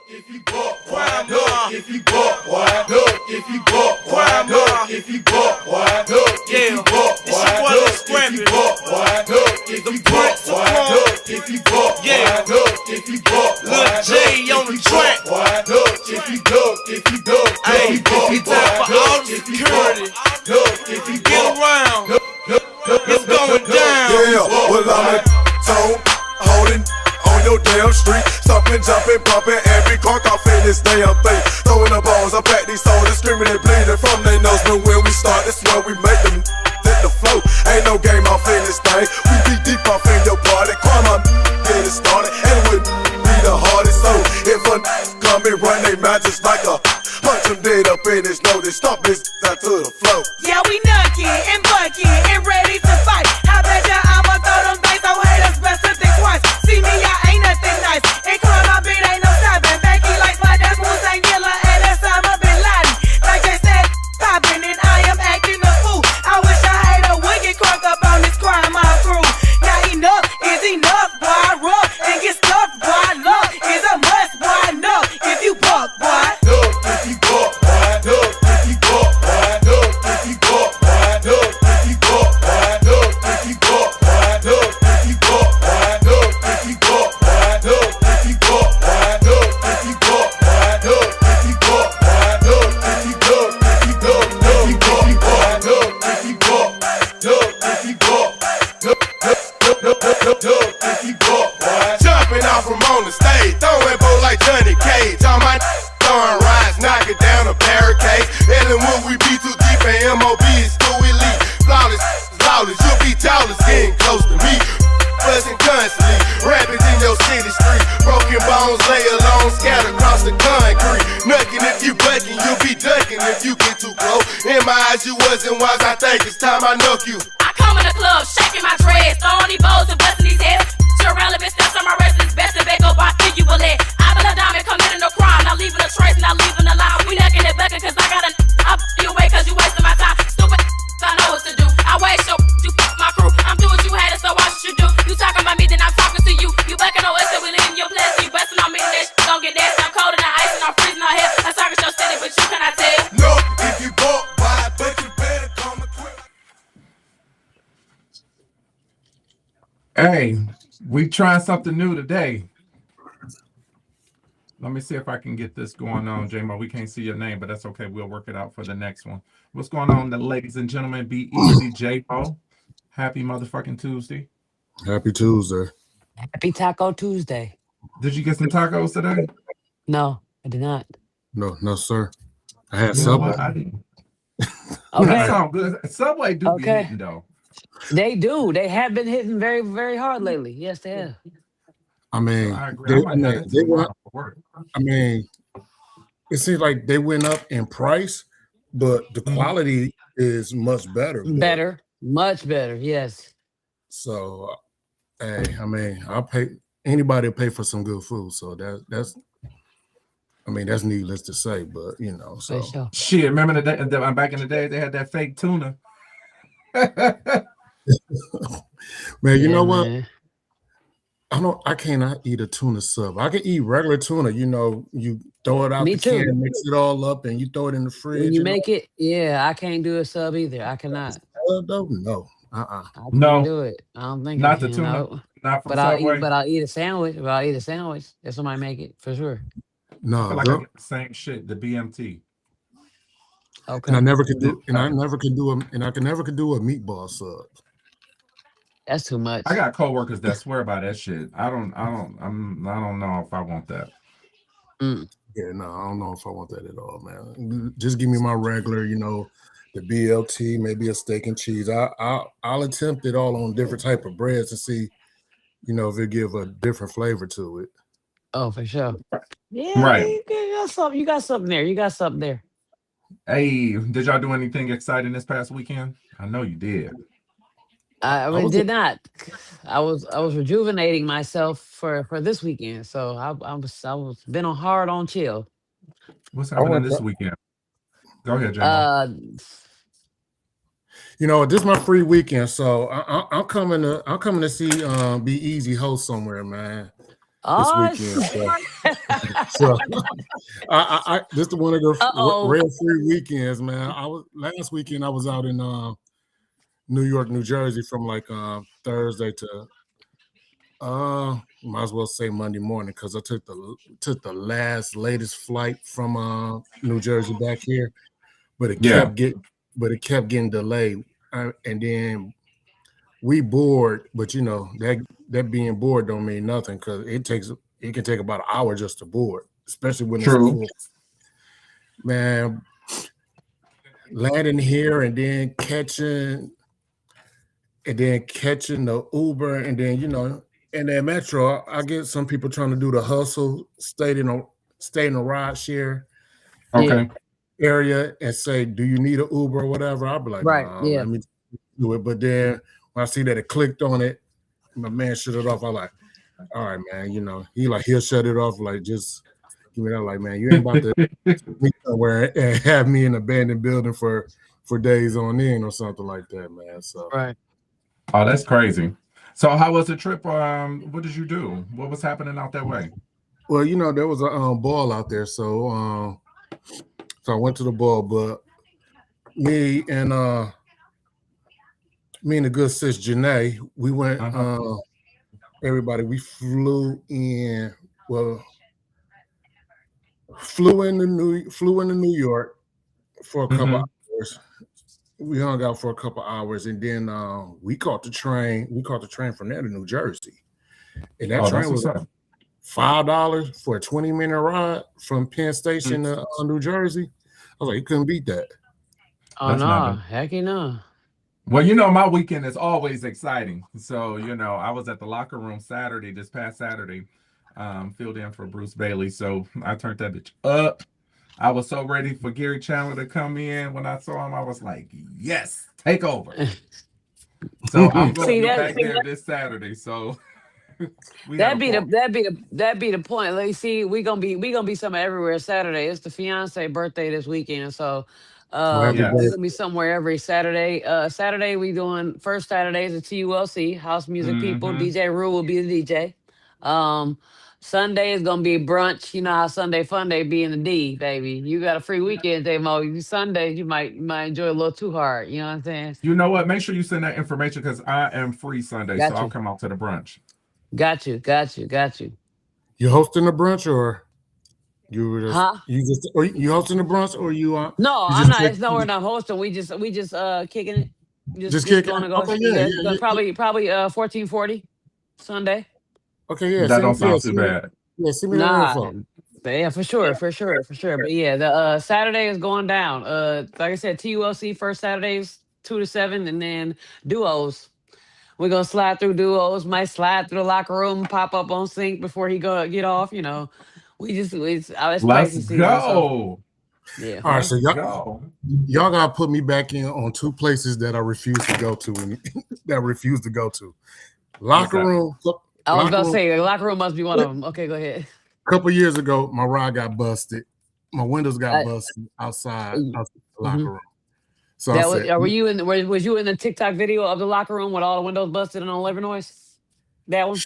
if you buck, boy, look, if you buck, boy, look, if you buck, boy, look, if you buck, boy, look, if you buck, boy, look, if you buck, boy, look, if you buck, boy, look, if you buck, boy, look, if you buck, boy, J on the track, boy, look, if you look, if you look, hey, it's time for all the security. Look, if you Get around, it's going down. Yeah, well I'm at zone, holding on your damn street, stomping, jumping, pumping every cork off in this damn thing. Throwing the balls up at these soldiers, screaming and bleeding from their nose. But when we start, that's when we make them hit the flow. Ain't no game off in this thing. We be deep off in your party. Come on, get it started, and it would be the hardest. So if a come and run they mouth just like a punch them dead up in his nose, they stomp this out to the flow. Yeah, we nucky and bucky and ready to fight. I bet ya I'ma throw them things, so haters best to think twice. See me, I ain't nothing nice. And call my beat ain't no stopping. Becky like my dad's Hussein Gilla and that's Osama bin Laden. Like they said, popping and I am acting a fool. I wish a hater would get crunk up on this crime my crew. Now enough is enough, boy. I rub and get stuffed, boy. Love is a must, boy. No, if you buck, boy. look, if you buck, boy, look, if you buck, boy, look, if you buck, boy, look, if you buck, boy, look, if you buck, boy, look, if you buck, boy, look, if you buck, boy, look, if you buck, boy, look, if you buck, boy, look, if you buck, boy, look, if you look, if you look, if you buck, boy, look, if you buck, look, if you buck, look, if you buck, boy. Jumping off from on the stage, throwing bow like Johnny Cage. All my throwing rides, knocking down a barricade. Ellen Wood, we be too deep, and MOB is too elite. Flawless, lawless, you'll be tallest, getting close to me. Buzzing constantly, rapping in your city street. Broken bones lay alone, scattered across the concrete. Nucking if you bucking, you'll be ducking if you get too close. In my eyes, you wasn't wise, I think it's time I knock you. I come in the club, shaking my dreads, throwing these bows and busting these heads. Irrelevant steps on my wrist, it's best to back up, I think you will let. I been a diamond, committing no crime, not leaving a trace, not leaving a line. We knocking it back, cause I got I'll you away, cause you wasting my time. Stupid, I know what to do. I waste your, you my crew. I'm doing what you had, so why should you do? You talking about me, then I'm talking to you. You backing on us, so we leaving your place. You busting on me, then that shit gon' get nasty. I'm cold and ice and I'm freezing on here. I target your city, but you cannot tell. Look, if you bought by, but you better come equipped. Hey, we trying something new today. Let me see if I can get this going on, J-Mo. We can't see your name, but that's okay. We'll work it out for the next one. What's going on, ladies and gentlemen? Be easy, J-Mo. Happy motherfucking Tuesday. Happy Tuesday. Happy Taco Tuesday. Did you get some tacos today? No, I did not. No, sir. I had You know Subway. what? I didn't. Okay. That sounds good. Subway do be Okay. hitting, though. They do. They have been hitting very, very hard lately. Yes, they have. I mean, I agree. I might have that they went, tomorrow for work. I mean, it seems like they went up in price, but the quality is much better. Better. Much better. Yes. So, hey, I mean, I'll pay anybody will pay for some good food. So that's I mean, that's needless to say, but you know, so For sure. Shit, remember the day, back in the day, they had that fake tuna. man, you Yeah, know what? man. I cannot eat a tuna sub. I can eat regular tuna, you know, you throw it out Me the too. can, mix it all up, and you throw it in the fridge. When you know. make it, yeah, I can't do a sub either. I cannot. No. I can't No. do it. I don't think Not I the can, tuna. no. Not from But Subway. I'll eat a sandwich. But I'll eat a sandwich if somebody make it for sure. I No, feel like I get the same shit, the BMT. Okay. and I never could do, and I never could do a meatball sub. That's too much. I got coworkers that swear by that shit. I don't know if I want that. Yeah, no, I don't know if I want that at all, man. Just give me my regular, you know, the BLT, maybe a steak and cheese. I'll attempt it all on different type of breads to see, you know, if it give a different flavor to it. Oh, for sure. Yeah, Right. You got something. You got something there. You got something there. Hey, did y'all do anything exciting this past weekend? I know you did. I was- did not. I was rejuvenating myself for this weekend. So I was been on hard on chill. What's happening went this to- weekend? Go ahead, Jamie. You know, this is my free weekend, so I'm coming to see Be Easy host somewhere, man. this Oh, weekend. So this is one of the uh-oh. rare free weekends, man. Last weekend I was out in New York, New Jersey from like Thursday to might as well say Monday morning because I took the latest flight from New Jersey back here, but it Yeah. kept getting delayed, and then we board, but you know that being bored don't mean nothing because it can take about an hour just to board, especially when it's a True. full. Man, landing here and then catching the Uber, and then in that metro, I get some people trying to do the hustle, stay in a ride share Okay. area and say, "Do you need an Uber or whatever?" I'll be like, Right. "No, Yeah. let me do it." But then when I see that it clicked on it, my man shut it off. I'm like, "All right, man." He'll shut it off. Like, just give me that. Like, man, you ain't about to meet somewhere and have me in an abandoned building for days on end or something like that, man. So. Right. Oh, that's crazy. So how was the trip? What did you do? What was happening out that way? Well, there was a ball out there, so I went to the ball. But me and the good sis Janae, we went. Everybody, we flew in. Well, flew into New York for a couple hours. We hung out for a couple hours, and then we caught the train. We caught the train from there to New Jersey, and that train was $5 for a 20-minute ride from Penn Station to New Jersey. I was like, you couldn't beat that. Oh no, heck no. Well, my weekend is always exciting. So, I was at the locker room this past Saturday, filled in for Bruce Bailey. So I turned that bitch up. I was so ready for Gary Chandler to come in. When I saw him, I was like, yes, take over. So I'm going to be back there this Saturday. So that'd be the point. Let's see, we gonna be somewhere everywhere Saturday. It's the fiance birthday this weekend, so we're gonna be somewhere every Saturday. Saturday we doing first Saturdays at TULC House Music People. DJ Rue will be the DJ. Sunday is gonna be brunch. You know how Sunday Fun Day be in the D, baby. You got a free weekend, Mo. Sunday you might enjoy a little too hard. You know what I'm saying? You know what? Make sure you send that information because I am free Sunday, so I'll come out to the brunch. Got you. You hosting the brunch or you were just you hosting the brunch or you No, I'm not. It's nowhere not hosting. We just kicking it. Just kicking. Gonna go. Okay, probably 1440 Sunday. Okay, yeah. That don't sound too bad. Yeah, send me that info. Yeah, for sure. But yeah, the Saturday is going down. Like I said, TULC first Saturdays 2 to 7, and then duos. We're gonna slide through duos. Might slide through the locker room, pop up on sync before he get off. It's spicy season. Go. Yeah. All right, so y'all gotta put me back in on two places that I refuse to go to. Locker room. I was gonna say the locker room must be one of them. Okay, go ahead. A couple years ago, my rod got busted. My windows got busted outside the locker room. So was you in the TikTok video of the locker room with all the windows busted and all noise? That one?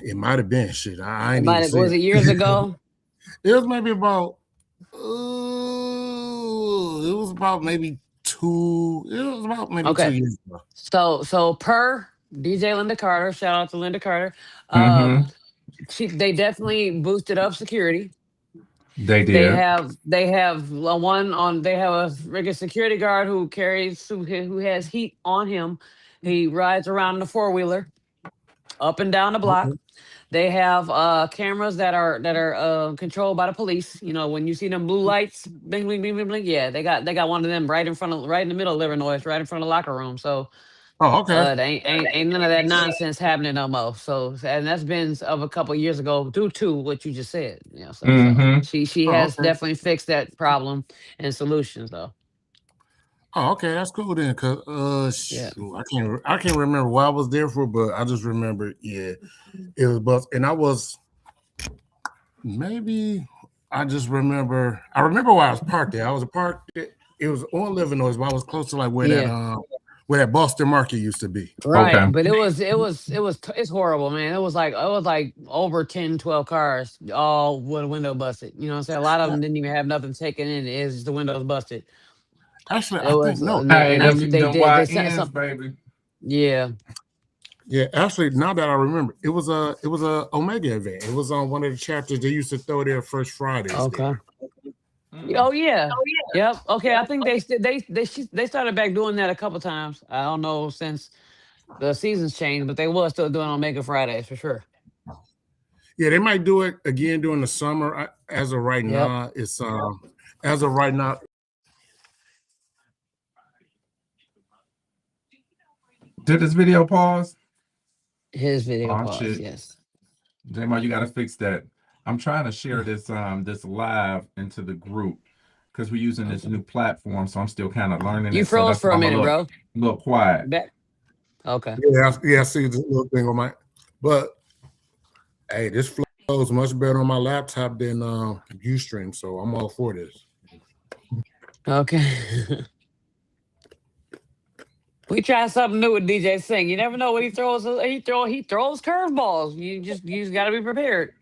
It might have been shit. I ain't even was it years ago? It was maybe about it was about maybe 2 years ago. So per DJ Linda Carter, shout out to Linda Carter. They definitely boosted up security. They did. They have a regular security guard who has heat on him. He rides around in a 4-wheeler up and down the block. They have cameras that are controlled by the police. When you see them blue lights, bling bling bling bling bling. Yeah, they got one of them right in the middle of Illinois, right in front of the locker room. So. Oh, okay. Ain't none of that nonsense happening no more. So, and that's been of a couple of years ago due to what you just said. So she has definitely fixed that problem and solutions though. Oh, okay, that's cool then. Cause I can't remember what I was there for, but I just remember it was bust, and I remember where I was parked there. I was parked. It was on Illinois, but I was close to like where where that Boston Market used to be. Right, Okay. but it's horrible, man. It was like over 10, 12 cars, all with a window busted. You know what I'm saying? A lot of them didn't even have nothing taken in. It's just the windows busted. Actually, It I think was, no. Hey, and them they wide sent ends, some. baby. Yeah. Yeah, actually, now that I remember, it was a Omega event. It was on one of the chapters. They used to throw their first Fridays Okay. Mm. Oh yeah. Yep. Okay. I think they started back doing that a couple times. I don't know since the seasons changed, but they was still doing Omega Fridays for sure. Yeah, they might do it again during the summer. As of right Yep. now, it's as of right now. Did this video pause? His video Oh pause. shit. Yes. J-Mo, you gotta fix that. I'm trying to share this live into the group because we're using this Okay. new platform, so I'm still kind of learning You it. So froze that's for why a I'm a minute, bro. little quiet. Back. Okay. Yeah, I see the little thing on my. But hey, this flows much better on my laptop than Ustream, so I'm all for this. Okay. We try something new with DJ Sing. You never know what he throws. He throws curveballs. You just got to be prepared.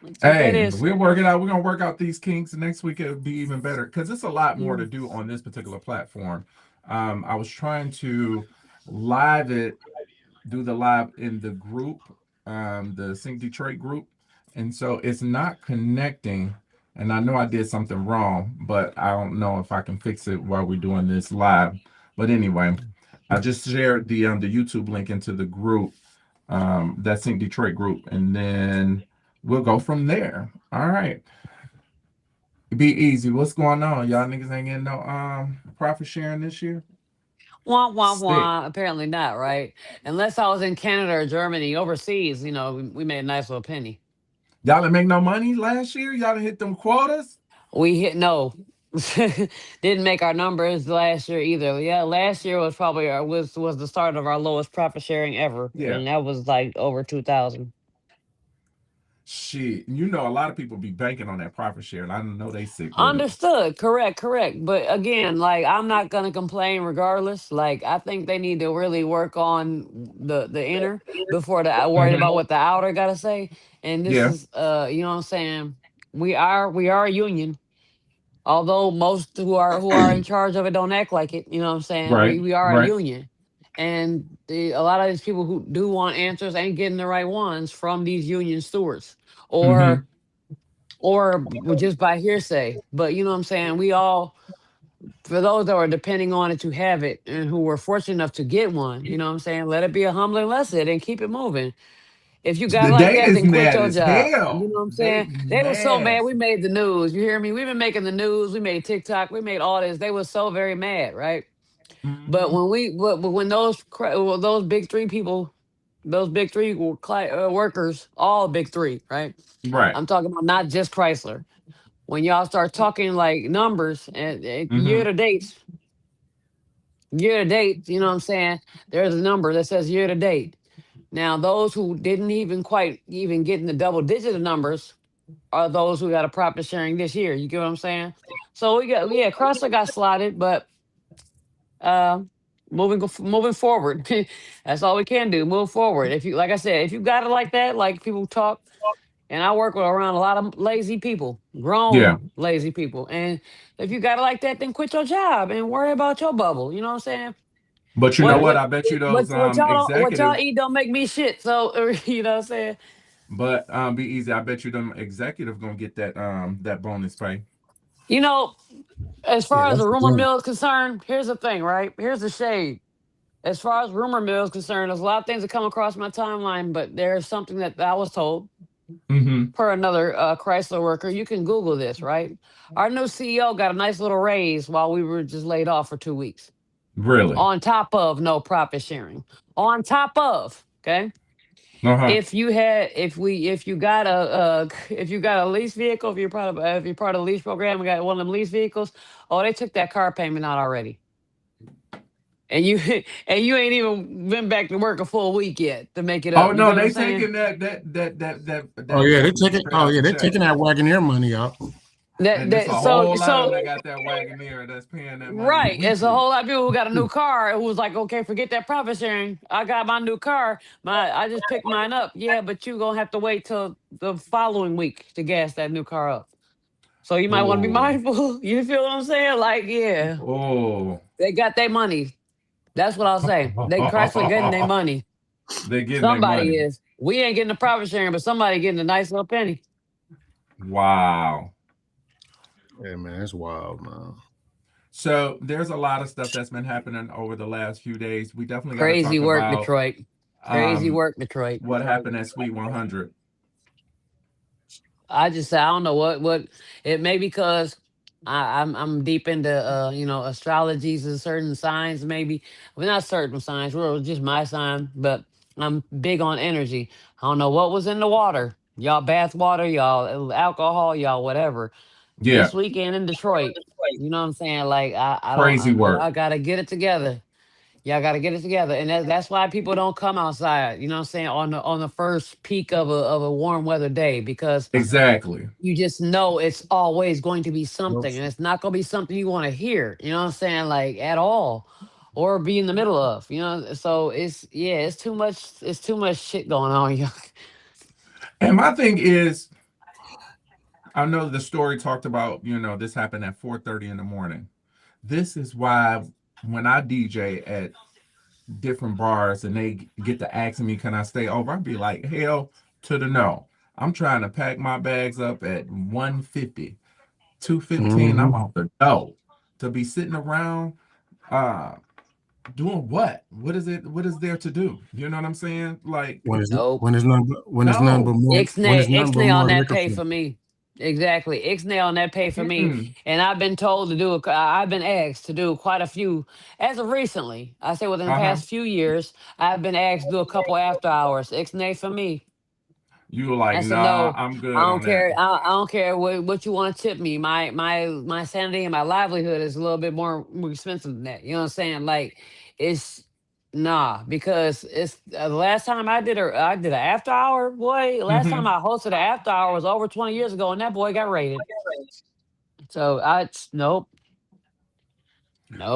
That's what that Hey, is. we'll work it out. We're gonna work out these kinks. Next week it'll be even better because it's a lot more to do on this particular platform. I was trying to live it, do the live in the group, the Sync Detroit group, and so it's not connecting. And I know I did something wrong, but I don't know if I can fix it while we're doing this live. But anyway, I just shared the YouTube link into the group, that Sync Detroit group, and then we'll go from there. All right. Be easy. What's going on? Y'all niggas ain't getting no profit sharing this year? Wah wah Stick. wah. Apparently not, right? Unless I was in Canada or Germany, overseas, we made a nice little penny. Y'all didn't make no money last year? Y'all didn't hit them quotas? We hit no. Didn't make our numbers last year either. Yeah, last year was probably was the start of our lowest profit sharing ever, Yeah. and that was like over 2,000. Shit. You know a lot of people be banking on that profit share, and I know they sick with it. Understood. Correct. But again, like I'm not gonna complain regardless. Like I think they need to really work on the inner before the worried about Mhm. what the outer gotta say. And this Yeah. is you know what I'm saying? We are a union. Although most who are in charge of it don't act like it, you know what I'm saying? Right. We are a Right. union. And a lot of these people who do want answers ain't getting the right ones from these union stewards. Mm-hmm. Or just by hearsay. But you know what I'm saying? We all, for those that are depending on it to have it and who were fortunate enough to get one, you know what I'm saying? Let it be a humbling lesson and keep it moving. If you got The it like date that, is then quit mad your as job. You hell. know what I'm They saying? They were so mad. mad. We made the news. You hear me? We've been making the news. We made TikTok. We made all this. They were so very mad, right? But Mm-hmm. when those big three people, those big three workers, all big three, right? Right. I'm talking about not just Chrysler. When y'all start talking like numbers and Mm-hmm. year to date, you know what I'm saying? There's a number that says year to date. Now, those who didn't even quite even get in the double digit of numbers are those who got a profit sharing this year. You get what I'm saying? So Chrysler got slotted, but uh, moving forward, that's all we can do. Move forward. If you like I said, if you got it like that, like people talk, and I work with around a lot of lazy people, Yeah. grown lazy people, and if you got it like that, then quit your job and worry about your bubble. You know what I'm saying? But you know What what? what I bet you what those what y'all executives. eat don't make me shit. So you know what I'm saying? But be easy. I bet you them executive gonna get that bonus pay. You know, as Yeah, far as that's the the rumor thing. mill is concerned, here's the thing, right? Here's the shade. As far as rumor mill is concerned, there's a lot of things that come across my timeline, but there's something that I was told Mm-hmm. per another Chrysler worker. You can Google this, right? Our new CEO got a nice little raise while we were just laid off for 2 weeks. Really? On top of no profit sharing. On top of, okay? Uh-huh. If you got a lease vehicle, if you're part of the lease program and got one of them lease vehicles, oh, they took that car payment out already. And you and you ain't even been back to work a full week yet to make it Oh up. You no, get what I'm they saying? taking that Oh money yeah, straight out they're the check. taking that Wagoneer money out. That And it's a that so whole lot of them so that got that Wagoneer that's paying that money right. It's a weekly. whole lot of people who got a new car who was like, okay, forget that profit sharing. I got my new car. I just picked mine up. Yeah, but you gonna have to wait till the following week to gas that new car up. So you might want to be Oh, mindful. You feel what I'm saying? Like, yeah, oh. they got their money. That's what I'll say. They Chrysler getting their money. They're getting their Somebody money. is. We ain't getting the profit sharing, but somebody getting a nice little penny. Wow. Yeah, man, it's wild, man. So there's a lot of stuff that's been happening over the last few days. We definitely got to Crazy talk work, about Detroit. Crazy um, work, Detroit. what happened at Sweet 100. I just I don't know what it may because I'm deep into astrologies and certain signs maybe, well not certain signs, well just my sign, but I'm big on energy. I don't know what was in the water, y'all bath water, y'all alcohol, y'all whatever. Yeah, This weekend in Detroit, you know what I'm saying? Like I don't crazy work. y'all gotta get it together. Y'all got to get it together, and that's why people don't come outside. You know what I'm saying on the first peak of a warm weather day because Exactly. you just know it's always going to be Nope. something and it's not going to be something you want to hear, you know what I'm saying, like at all, or be in the middle of, so it's too much shit going on. And my thing is, I know the story talked about, this happened at 4:30 in the morning. This is why when I DJ at different bars and they get to asking me, can I stay over? I'd be like, hell to the no. I'm trying to pack my bags up at 1:50, 2:15. Mm-hmm. I'm out the door to be sitting around uh doing what? What is there to do? You know what I'm saying? Like, Nope. no. when it's nothing but Ixnay on more that liquor pay for. for me. Exactly. Ixnay on that pay for me. Mm-mm. And I've been told to do, I've been asked to do quite a few, as of recently. I say within the Uh-huh. past few years, I've been asked to do a couple after hours. Ixnay for me. You were like, I said, nah, no, I'm I good don't on that. care. I don't care what you want to tip me. My sanity and my livelihood is a little bit more expensive than that. You know what I'm saying? Like, it's nah, because it's the last time I did an after hour, boy. Last time Hmm. I hosted an after hour was over 20 years ago, and that boy got raided. So nope,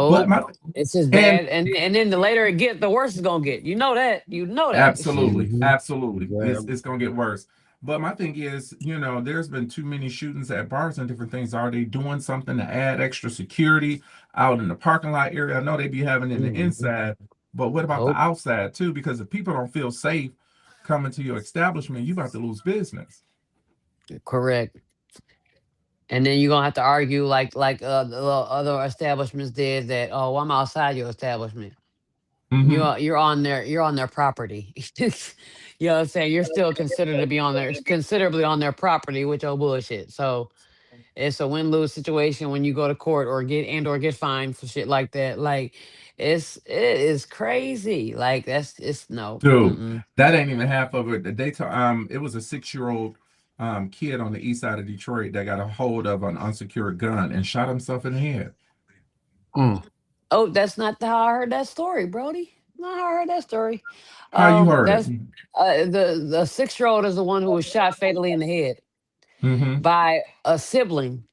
But nope. my It's just and bad, and then the later it gets, the worse it's gonna get. You know that. You know that. absolutely, Mm-hmm. absolutely. Yeah. It's gonna get worse. But my thing is, there's been too many shootings at bars and different things. Are they doing something to add extra security out in the parking lot area? I know they be having it in the Mm-hmm. inside, but what about the Nope. outside too? Because if people don't feel safe coming to your establishment, you about to lose business. Correct. And then you're gonna have to argue like the other establishments did that. Oh, I'm outside your establishment. Hmm. You're on their property. You know what I'm saying? You're still considered to be on their considerably on their property, which oh bullshit. So it's a win lose situation when you go to court or get fined for shit like that. Like it is crazy. Like it's no. Dude, Mm-mm. that ain't even half of it. It was a 6-year-old kid on the east side of Detroit that got a hold of an unsecured gun and shot himself in the head. Mm. Oh, that's not how I heard that story, Brody. Not how I heard that story. How you heard it? That's the 6-year old is the one who was shot fatally in the head Mm-hmm. by a sibling.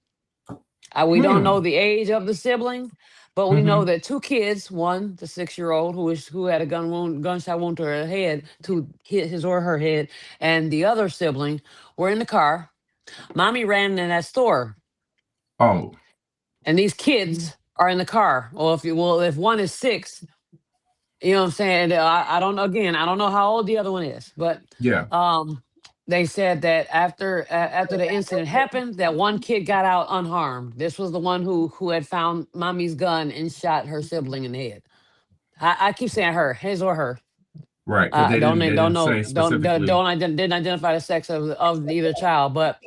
We don't know Hmm. the age of the sibling, but we know Mm-hmm. that two kids, one the 6-year old who had a gunshot wound to her head, to hit his or her head, and the other sibling were in the car. Mommy ran in that store, Oh, and these kids are in the car. If one is 6. You know what I'm saying? I don't know. Again, I don't know how old the other one is, but yeah. um, they said that after the incident happened, that one kid got out unharmed. This was the one who had found mommy's gun and shot her sibling in the head. I keep saying her, his or her. Right. Because they Don't didn't know say specifically. didn't identify the sex of either child, but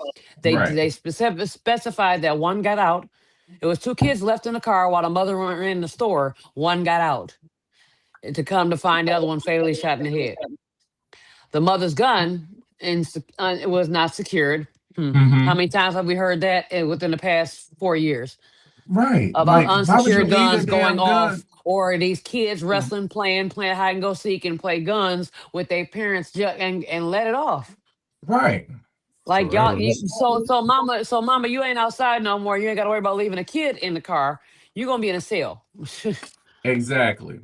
Right. they specified that one got out. It was two kids left in the car while the mother ran in the store. One got out to come to find the other one fatally shot in the head. The mother's gun it was not secured. How Mm-hmm. many times have we heard that within the past 4 years Right. about Like, why would you unsecured leave a guns going damn off, gun? or these kids wrestling, playing hide and go seek and play guns with their parents and let it off? Right. Like y'all, so mama, you ain't outside no more. You ain't got to worry about leaving a kid in the car. You're gonna be in a cell. Exactly.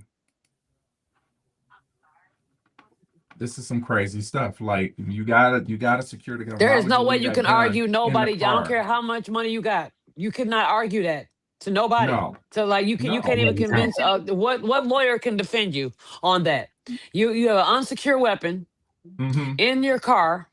This is some crazy stuff. Like you gotta secure the gun. There Why is would no you way leave you that can gun argue in the nobody. I don't car? care how much money you got. You cannot argue that to nobody. No. So like you can't No, even you can't. convince what lawyer can defend you on that. You have an unsecure weapon Mm-hmm. in your car.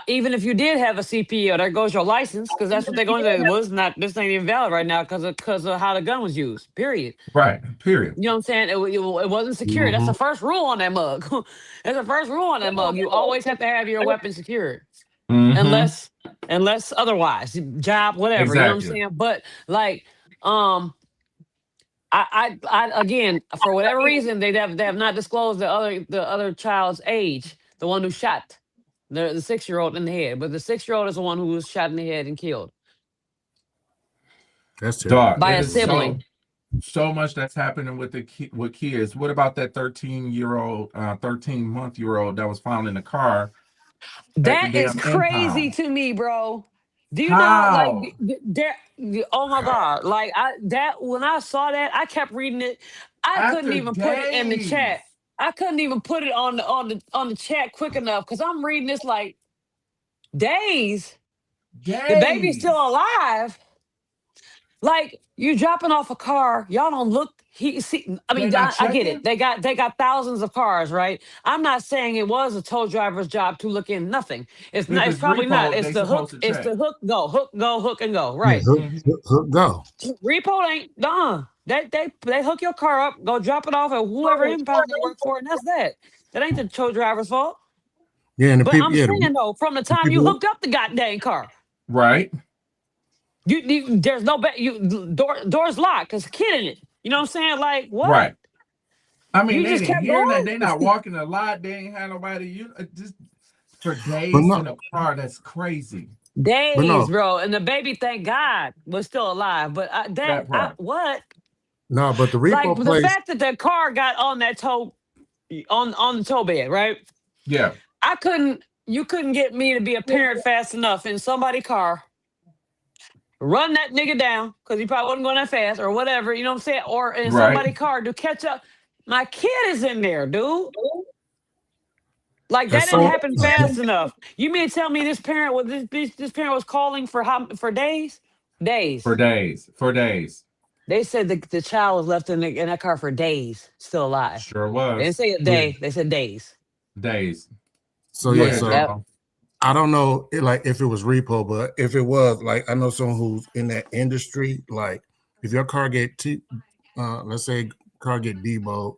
Even if you did have a CPO, there goes your license, because that's what they're going to say. Well, it's not. This ain't even valid right now because of how the gun was used. Period. Right. Period. You know what I'm saying? It wasn't secure. That's the first rule on that mug. That's the first rule on that mug. You always have to have your weapon secured, Mm-hmm. unless otherwise, job, whatever. You know what I'm Exactly. saying? But like, I again, for whatever reason, they have not disclosed the other child's age, the one who shot the 6-year-old in the head. But the 6-year-old is the one who was shot in the head and killed. That's terrible. Dog, By it a is sibling. so much that's happening with with kids. What about that 13-year-old, 13-month-year-old that was found in the car at the That is damn crazy impound? to me, bro. Do you know, like, How? there? Oh my God! Like when I saw that, I kept reading it. I couldn't After even put it in the days. chat. I couldn't even put it on the chat quick enough because I'm reading this like days. The baby's still Days. alive. Like you dropping off a car, y'all don't look. I They're mean, not I get it. checking? They got thousands of cars, right? I'm not saying it was a tow driver's job to look in. Nothing. It's If not. It's it's probably not. repo, It's they the supposed hook. to It's check. the hook and go. Yeah, Right. hook, go. Repo ain't done. They hook your car up, go drop it off at whoever impound they work for, and that's that. That ain't the tow driver's fault. Yeah, and the But people, I'm saying though, from the the time you people. hooked up the goddamn car. Right? There's no doors locked because a kid in it. You know what I'm saying? Like what? Right. I mean, You they just didn't kept hear that. going. They not walking a lot. They ain't had nobody. Just for But days in no, a car. That's crazy. but Days, no, bro, and the baby, thank God, was still alive. But That part. what? no. But the Like repo the place. fact that the car got on that tow on the tow bed, right? Yeah. You couldn't get me to be a parent fast enough in somebody's car, run that nigga down because he probably wasn't going that fast or whatever. You know what I'm saying? Or in Right. somebody's car to catch up. My kid is in there, dude. Like that That's didn't so. happen fast enough. You mean to tell me this parent was this parent was calling for days? For Days. days. For days. They said the child was left in that car for days, still alive. Sure They didn't was. say a Yeah. day. They said days. Days. So Go yeah. ahead, So Yep. Jamal. I don't know, like if it was repo, but if it was, like I know someone who's in that industry. Like if your car let's say car get deboed,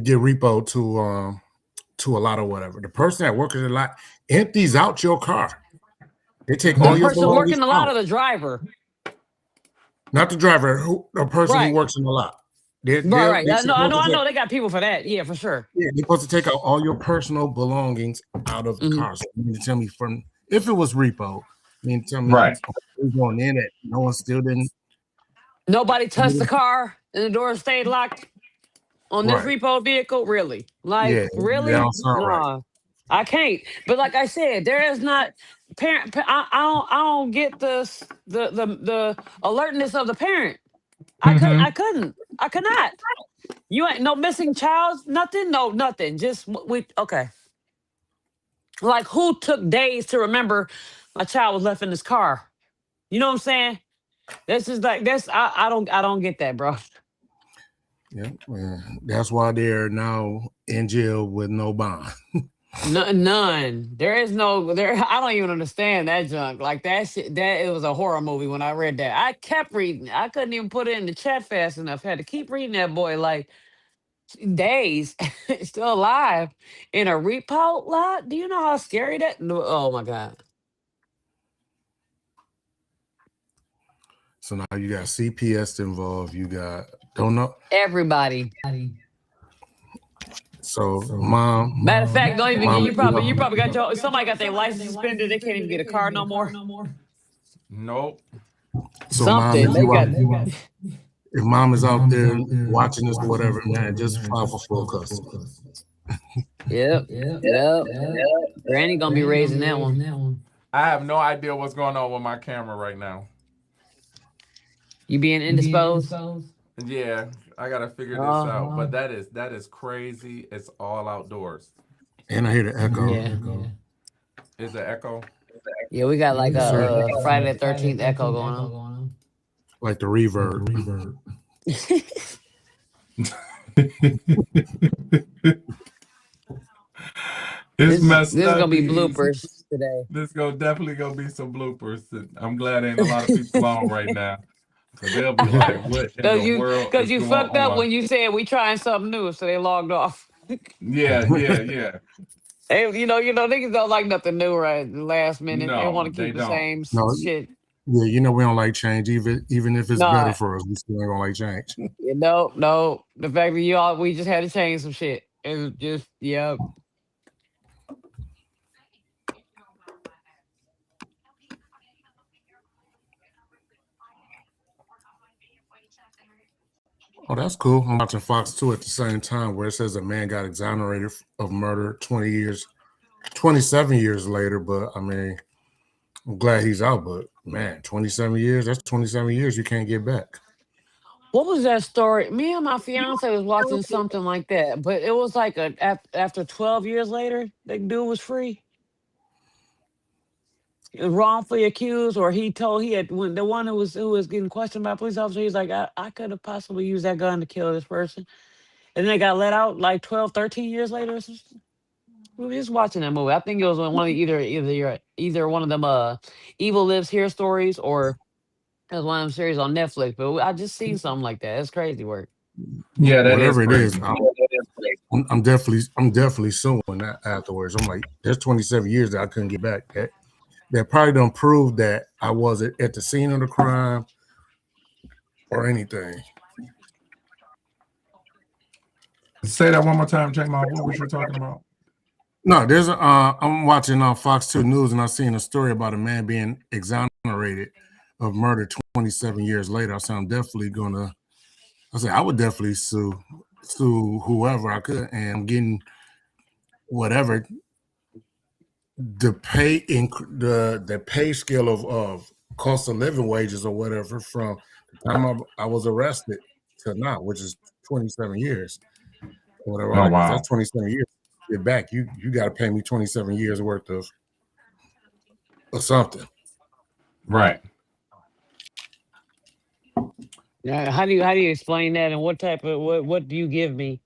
get repo to a lot or whatever. The person that works in the lot empties out your car. They take The all your person belongings working a lot out. of the driver. Not the driver, the person who Right. works in the lot. They're Right. I supposed to know. They got people for that. Yeah, for sure. they're supposed to take out all your personal belongings out of the Mhm. car. So you mean to tell me from if it was repo, tell me Right. who's going in it. No one still didn't. Nobody touched the car and the door stayed locked on this Right. repo vehicle. Really? Yeah, Like that really? don't sound right. No, I can't. But like I said, there is not parent. I don't get the alertness of the parent. I Mm-hmm. could not. You ain't no missing child, nothing, no nothing. Just we okay. Like who took days to remember my child was left in this car? You know what I'm saying? This is like this. I don't get that, bro. Yeah, that's why they're now in jail with no bond. None. There is no there. I don't even understand that junk. Like that shit. That it was a horror movie when I read that. I kept reading. I couldn't even put it in the chat fast enough. Had to keep reading that boy like days. Still alive in a repo lot. Do you know how scary that? No, oh my god. So now you got CPS involved. You got don't know. Everybody. So mom. Matter of fact, don't even get Mom, you probably got your somebody got their license suspended. They can't even get a car no more. Nope. So mom, Something they got. if mom is out there watching this or whatever, man, just file for full custody. Yep. Yep. Granny gonna be raising that one. I have no idea what's going on with my camera right now. You being indisposed? Yeah, I gotta figure this out. But that is crazy. It's all outdoors. And I hear the echo. Yeah. Is it echo? Yeah, we got like Yes, sir. a Friday the 13th echo going on. Like the reverb. It's messed This is up. gonna be Easy. bloopers today. This definitely gonna be some bloopers. I'm glad ain't a lot of people on right now. Cause they'll be like, what in Cause the world is you going fucked up on? when you said we trying something new, so they logged off. Yeah. Hey, niggas don't like nothing new right last minute. They want No, to they keep the don't. same No, shit. yeah, we don't like change, even if it's better Nah, for us. We still ain't gonna like change. no. The fact that we just had to change some shit. It was just, yeah. Oh, that's cool. I'm watching Fox 2 at the same time where it says a man got exonerated of murder 27 years later. But I mean, I'm glad he's out. But man, 27 years, that's 27 years you can't get back. What was that story? Me and my fiance was watching something like that, but it was like after 12 years later, the dude was free. He was wrongfully accused, or he had when the one who was getting questioned by a police officer, he's like, I could have possibly used that gun to kill this person. And then they got let out like 12, 13 years later or something. We were just watching that movie. I think it was one of either one of them Evil Lives Here stories, or it was one of them series on Netflix. But I just seen something like that. It's crazy work. Yeah, that is Whatever it is, crazy. I'm definitely suing that afterwards. I'm like, there's 27 years that I couldn't get back. That probably don't prove that I wasn't at the scene of the crime or anything. Say that one more time, J-Mo. What was you talking about? No, I'm watching on Fox 2 News and I seen a story about a man being exonerated of murder 27 years later. I said, I would definitely sue whoever I could, and I'm getting whatever the pay scale of cost of living wages or whatever from the time I was arrested to now, which is 27 years. Whatever. Oh, wow. That's 27 years. Get back. You got to pay me 27 years worth of something. Right. Yeah, how do you explain that, and what do you give me?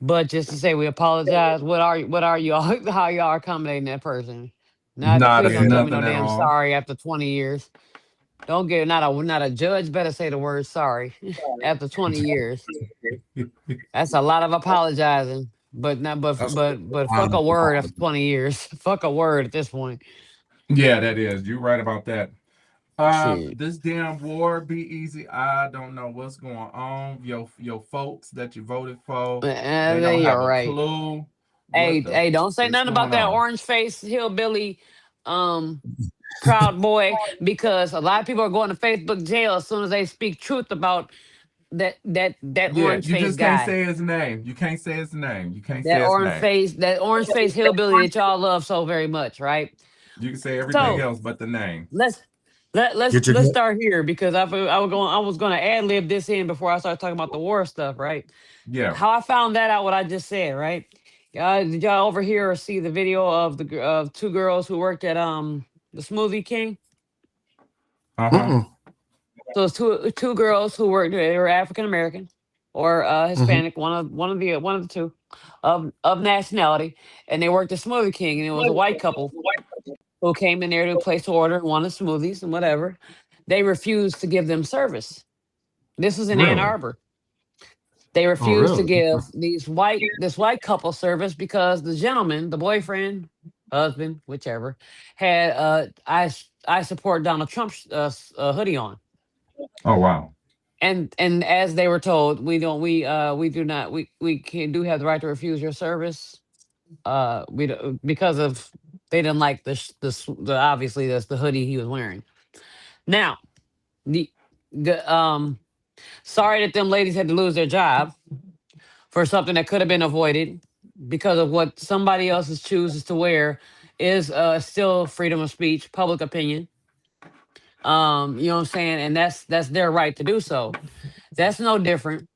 But just to say we apologize. What are you all how y'all are accommodating that person? Please don't tell me no Nothing at damn all. sorry after 20 years. Don't get not a judge better say the word sorry after 20 years. That's a lot of apologizing. But not but fuck a word after 20 years. Fuck a word at this point. Yeah, that is. You're right about that. Shit. This damn war be easy. I don't know what's going on. Your folks that you voted for, they don't They have are a right. clue what the Hey, don't say is nothing about going that on. orange face hillbilly um proud boy, because a lot of people are going to Facebook jail as soon as they speak truth about that Yeah, orange you face just can't guy. say his name. You can't say his name. You can't say That his orange name. face, that orange face hillbilly that y'all love so very much, right? You can say everything So else but the name. let's let let's Get your let's start here, because I was going to ad lib this in before I started talking about the war stuff, right? Yeah. How I found that out, what I just said, right? Did y'all overhear or see the video of two girls who worked at the Smoothie King? Uh-huh. So it's two girls who worked. They were African American or Hispanic, one of the two of nationality, and they worked at Smoothie King, and it was a white couple who came in there to place an order and wanted smoothies and whatever. They refused to give them service. This was in Ann Really? Arbor. They Oh, refused to really? give this white couple service because the gentleman, the boyfriend, husband, whichever, had I support Donald Trump's hoodie on. Oh, wow. And as they were told, we do not we can do have the right to refuse your service. Because of they didn't like the obviously that's the hoodie he was wearing. Now the the sorry that them ladies had to lose their job for something that could have been avoided. because of what somebody else's chooses to wear is still freedom of speech, public opinion. You know what I'm saying? And that's their right to do so. That's no different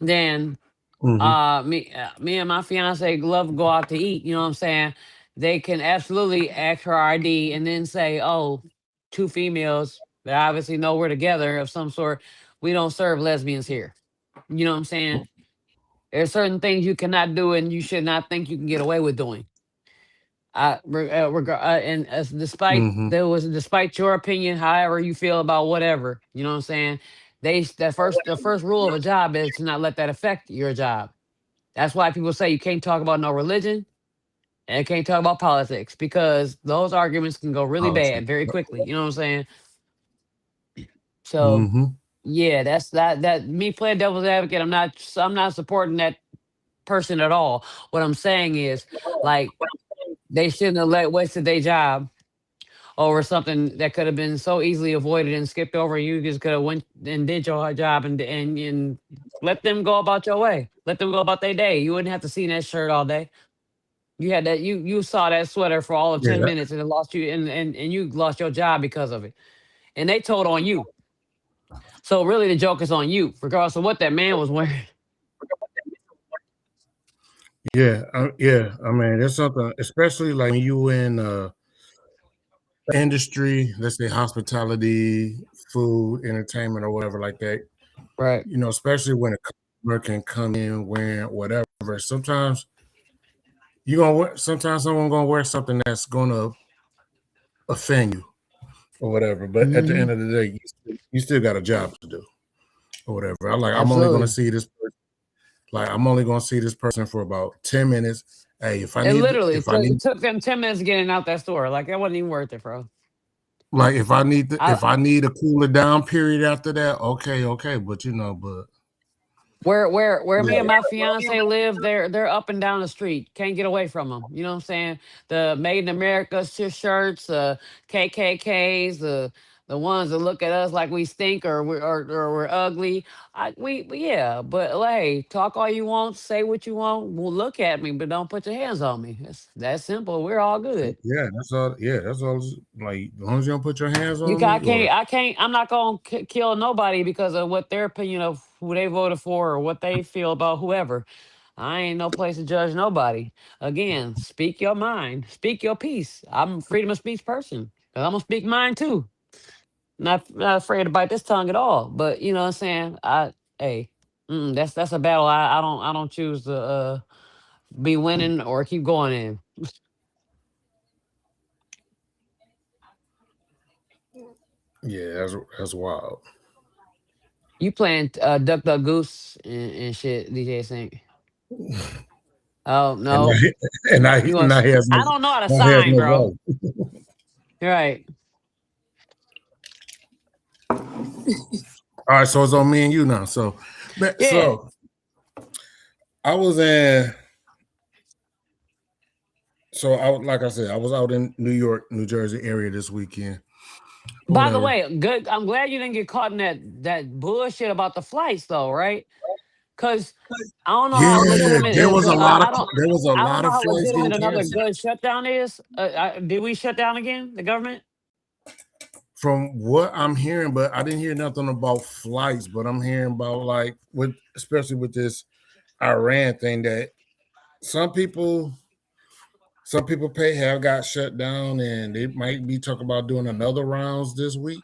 than Hmm. me and my fiance love to go out to eat, you know what I'm saying? They can absolutely ask her ID and then say, "Oh, two females that obviously know we're together of some sort. We don't serve lesbians here." You know what I'm saying? There's certain things you cannot do and you should not think you can get away with doing. And as despite Hmm. there was despite your opinion, however you feel about whatever, you know what I'm saying? The first rule of a job is to not let that affect your job. That's why people say you can't talk about no religion and you can't talk about politics because those arguments can go really bad Politics. very quickly. You know what I'm saying? So Hmm. yeah, that's that me playing devil's advocate. I'm not supporting that person at all. What I'm saying is like they shouldn't have wasted their job over something that could have been so easily avoided and skipped over. You just could have went and did your job and let them go about your way. Let them go about their day. You wouldn't have to see that shirt all day. You had that you saw that sweater for all of 10 Yeah. minutes and it lost you and you lost your job because of it. And they told on you. So really the joke is on you, regardless of what that man was wearing. Yeah. Yeah. I mean, there's something, especially like when you in industry, let's say hospitality, food, entertainment, or whatever like that. Right. Especially when a customer can come in wearing whatever. Sometimes you gonna wear. Sometimes someone gonna wear something that's gonna offend you or whatever. But at the Hmm. end of the day, you still got a job to do or whatever. I'm only gonna Absolutely. see this. Like I'm only gonna see this person for about 10 minutes. Hey, It literally if I took, need it took them 10 minutes getting out that store. Like that wasn't even worth it, bro. like I if I need a cooler down period after that, okay. But but where me yeah. and my fiance live, they're up and down the street. Can't get away from them. You know what I'm saying? The Made in America shirts, KKKs, the ones that look at us like we stink or we're ugly. Yeah, but hey, talk all you want, say what you want. Well, look at me, but don't put your hands on me. It's that simple. We're all good. Yeah, that's all. Yeah, that's all. Like, as long as you don't put your hands You on can, me, or I can't, I'm not going to kill nobody because of what their opinion of who they voted for or what they feel about whoever. I ain't no place to judge nobody. Again, speak your mind, speak your piece. I'm a freedom of speech person. And I'm gonna speak mine too. Not afraid to bite this tongue at all. But you know what I'm saying? Hey, that's a battle. I don't choose to be winning or keep going in. yeah, that's wild. You playing Duck Duck Goose and shit, DJ Sync. Oh And no, you now was. he has no I don't know how to now he has sign, no bro. voice. You're right. All right, so it's on me and you now. Yeah. So I was in. So like I said, I was out in New York, New Jersey area this weekend or By the whatever. way, good. I'm glad you didn't get caught in that bullshit about the flights, though, right? Because I don't know how Yeah, legitimate is. there was a I don't lot know of how flights getting legitimate another canceled. good shutdown is. Did we shut down again? The government? From what I'm hearing, but I didn't hear nothing about flights. But I'm hearing about like especially with this Iran thing that some people pay have got shut down, and they might be talking about doing another rounds this week.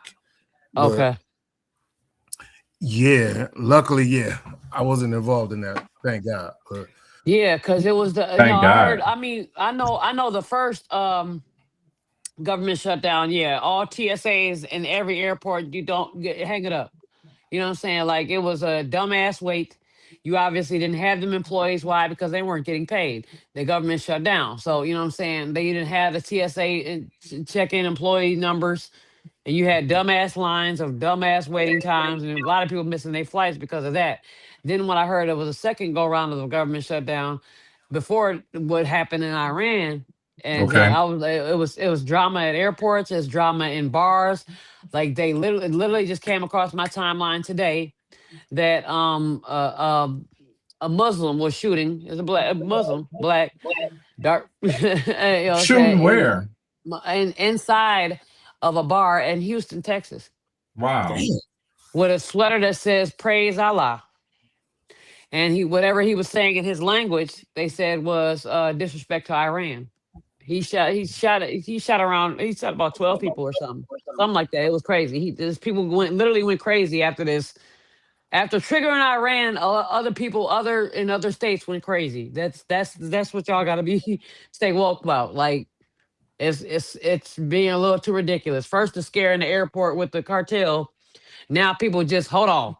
But Okay. yeah, luckily, yeah, I wasn't involved in that. Thank God. But Yeah, because it was Thank I heard. God. I mean, I know the first government shutdown. Yeah, all TSAs in every airport. You don't hang it up. You know what I'm saying? Like it was a dumbass wait. You obviously didn't have them employees. Why? Because they weren't getting paid. The government shut down. So, you know what I'm saying? They didn't have the TSA check-in employee numbers. And you had dumbass lines of dumbass waiting times. And a lot of people missing their flights because of that. Then when I heard it was a second go round of the government shutdown before what happened in Iran. And Okay. it was drama at airports, it's drama in bars. Like they literally just came across my timeline today that a Muslim was shooting. It's a Muslim, black, dark. You know what I'm Shooting saying? where? Inside of a bar in Houston, Texas, Wow. with a sweater that says "Praise Allah." And whatever he was saying in his language, they said was disrespect to Iran. He shot about 12 people or something like that. It was crazy. This people literally went crazy after this. After triggering Iran, other people in other states went crazy. That's what y'all got to be stay woke about. Like it's being a little too ridiculous. First the scare in the airport with the cartel. Now people just hold on.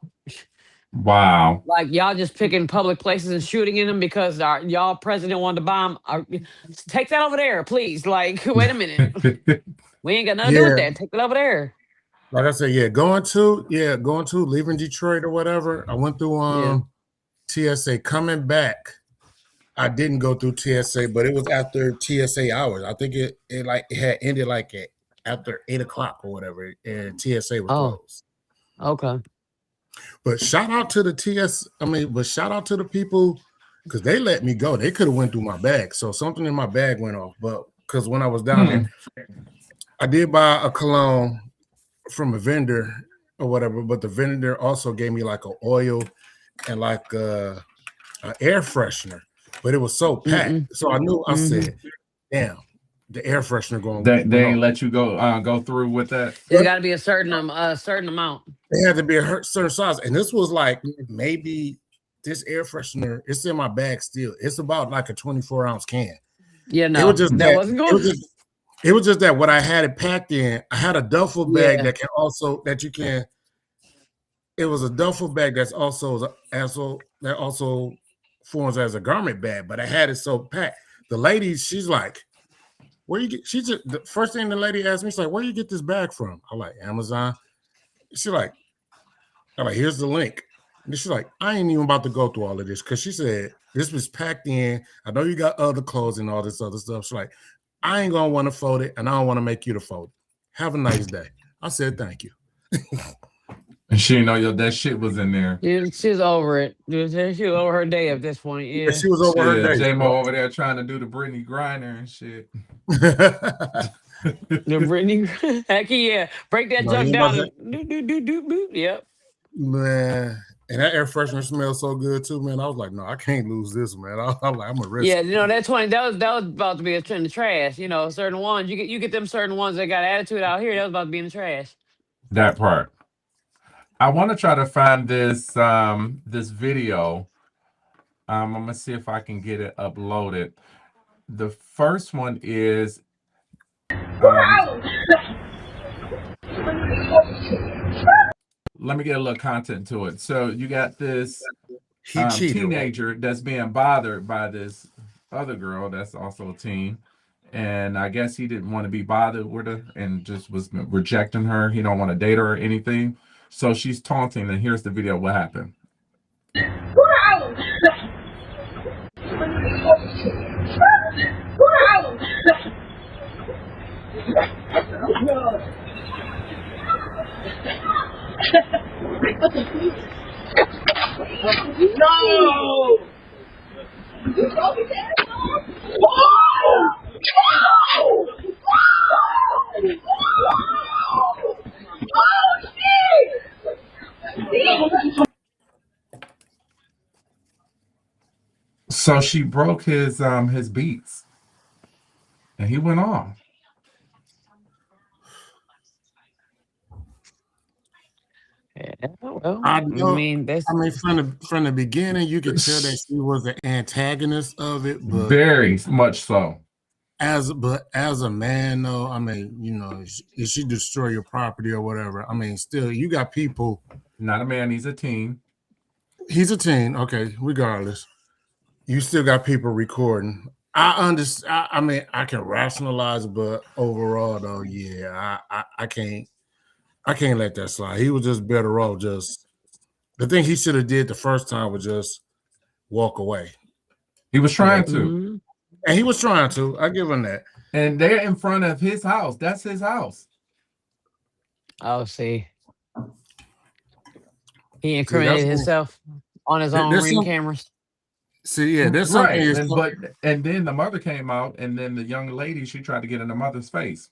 Wow. Like y'all just picking public places and shooting in them because y'all president wanted to bomb. Take that over there, please. Like, wait a minute. We ain't got nothing to do with that. Take it over there. Like I said, going to leaving Detroit or whatever. I went through TSA. Coming back, I didn't go through TSA, but it was after TSA hours. I think it had ended like after 8 o'clock or whatever, and TSA was closed. Okay. But shout out to the shout out to the people because they let me go. They could have went through my bag. So something in my bag went off. But because when I was down there, I did buy a cologne from a vendor or whatever, but the vendor also gave me like an oil and like an air freshener, but it was so packed. So I knew, I said, damn, the air freshener going. They ain't let you go through with that. It's got to be a certain amount. It had to be a certain size, and this was like maybe this air freshener. It's in my bag still. It's about like a 24-ounce can. Yeah, no, it was just that wasn't good. It was just that what I had it packed in. I had a duffel bag that you can. It was a duffel bag that also forms as a garment bag, but I had it so packed. The lady, she's like, "Where you get?" She just the first thing the lady asked me, she's like, "Where you get this bag from?" I'm like, "Amazon." She's like, "I'm like, here's the link." And she's like, "I ain't even about to go through all of this," because she said this was packed in. I know you got other clothes and all this other stuff. She's like, "I ain't gonna want to fold it, and I don't want to make you to fold it. Have a nice day." I said, "Thank you." And she didn't know that shit was in there. Yeah, she's over it. She was over her day at this point. Yeah, she was over her day. J-Mo over there trying to do the Brittany Griner and shit. The Brittany, heck yeah, break that junk down. Yep. Man, and that air freshener smells so good too, man. I was like, no, I can't lose this, man. I'm like, I'm a risk. Yeah, that was about to be in the trash. Certain ones you get them certain ones that got attitude out here. That was about to be in the trash. That part. I want to try to find this video. I'm gonna see if I can get it uploaded. The first one is let me get a little content to it. So you got this teenager that's being bothered by this other girl that's also a teen, and I guess he didn't want to be bothered with her and just was rejecting her. He don't want to date her or anything. So she's taunting, and here's the video. What happened? No! So she broke his beats, and he went on. Yeah, well, I mean, from the beginning, you could tell that she was the antagonist of it, but very much so. As a man, though, I mean, if she destroy your property or whatever, I mean, still, you got people. Not a man. He's a teen. He's a teen. Okay, regardless, you still got people recording. I understand. I mean, I can rationalize, but overall, though, yeah, I can't let that slide. He was just better off the thing he should have did the first time was just walk away. He was trying to. And he was trying to. I give him that. And they're in front of his house. That's his house. Oh, see. He incriminated himself on his own ring cameras. See, yeah, there's something. Right. And then the mother came out, and then the young lady, she tried to get in the mother's face